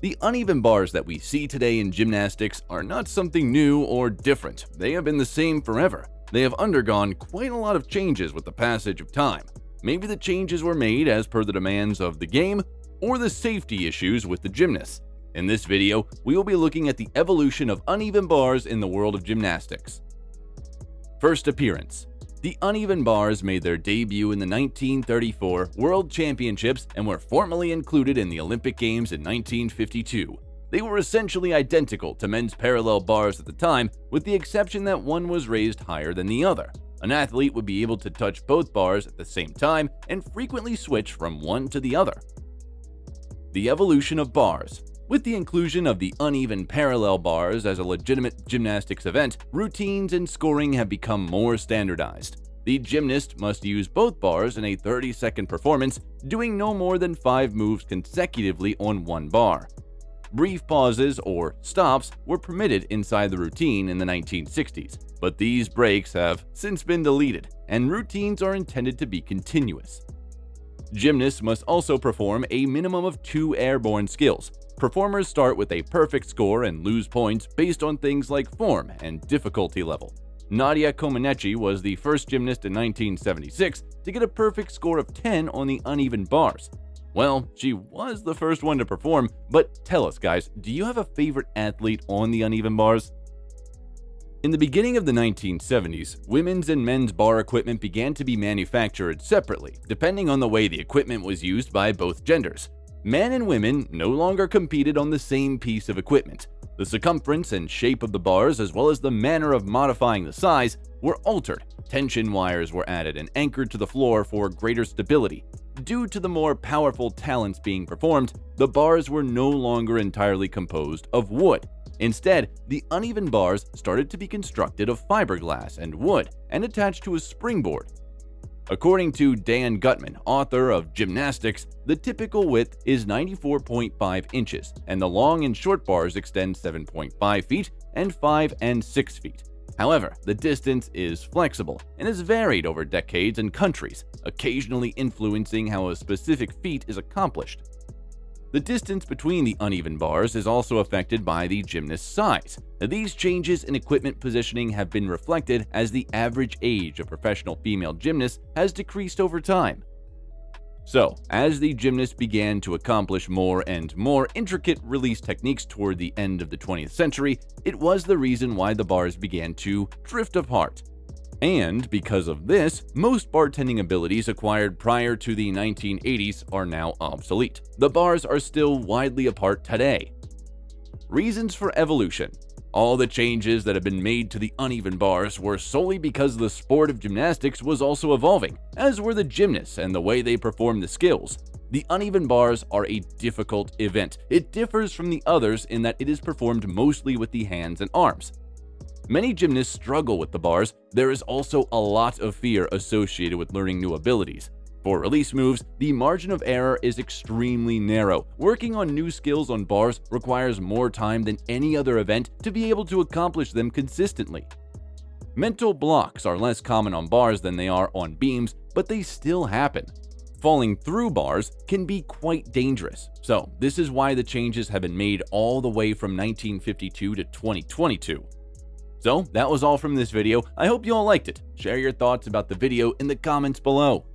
The uneven bars that we see today in gymnastics are not something new or different. They have been the same forever. They have undergone quite a lot of changes with the passage of time. Maybe the changes were made as per the demands of the game or the safety issues with the gymnasts. In this video, we will be looking at the evolution of uneven bars in the world of gymnastics. First appearance. The uneven bars made their debut in the 1934 World Championships and were formally included in the Olympic Games in 1952. They were essentially identical to men's parallel bars at the time, with the exception that one was raised higher than the other. An athlete would be able to touch both bars at the same time and frequently switch from one to the other. The evolution of bars. With the inclusion of the uneven parallel bars as a legitimate gymnastics event, routines and scoring have become more standardized. The gymnast must use both bars in a 30-second performance, doing no more than 5 moves consecutively on one bar. Brief pauses or stops were permitted inside the routine in the 1960s, but these breaks have since been deleted, and routines are intended to be continuous. Gymnasts must also perform a minimum of 2 airborne skills. Performers start with a perfect score and lose points based on things like form and difficulty level. Nadia Comaneci was the first gymnast in 1976 to get a perfect score of 10 on the uneven bars. Well, she was the first one to perform, but tell us guys, do you have a favorite athlete on the uneven bars? In the beginning of the 1970s, women's and men's bar equipment began to be manufactured separately, depending on the way the equipment was used by both genders. Men and women no longer competed on the same piece of equipment. The circumference and shape of the bars, as well as the manner of modifying the size, were altered. Tension wires were added and anchored to the floor for greater stability. Due to the more powerful talents being performed, the bars were no longer entirely composed of wood. Instead, the uneven bars started to be constructed of fiberglass and wood and attached to a springboard. According to Dan Gutman, author of Gymnastics, the typical width is 94.5 inches, and the long and short bars extend 7.5 feet and 5 and 6 feet. However, the distance is flexible and is varied over decades and countries, occasionally influencing how a specific feat is accomplished. The distance between the uneven bars is also affected by the gymnast's size. These changes in equipment positioning have been reflected as the average age of professional female gymnasts has decreased over time. So, as the gymnasts began to accomplish more and more intricate release techniques toward the end of the 20th century, it was the reason why the bars began to drift apart. And because of this, most bartending abilities acquired prior to the 1980s are now obsolete. The bars are still widely apart today. Reasons for evolution. All the changes that have been made to the uneven bars were solely because the sport of gymnastics was also evolving, as were the gymnasts and the way they performed the skills. The uneven bars are a difficult event. It differs from the others in that it is performed mostly with the hands and arms. Many gymnasts struggle with the bars. There is also a lot of fear associated with learning new abilities. For release moves, the margin of error is extremely narrow. Working on new skills on bars requires more time than any other event to be able to accomplish them consistently. Mental blocks are less common on bars than they are on beams, but they still happen. Falling through bars can be quite dangerous. So, this is why the changes have been made all the way from 1952 to 2022. So, that was all from this video. I hope you all liked it. Share your thoughts about the video in the comments below.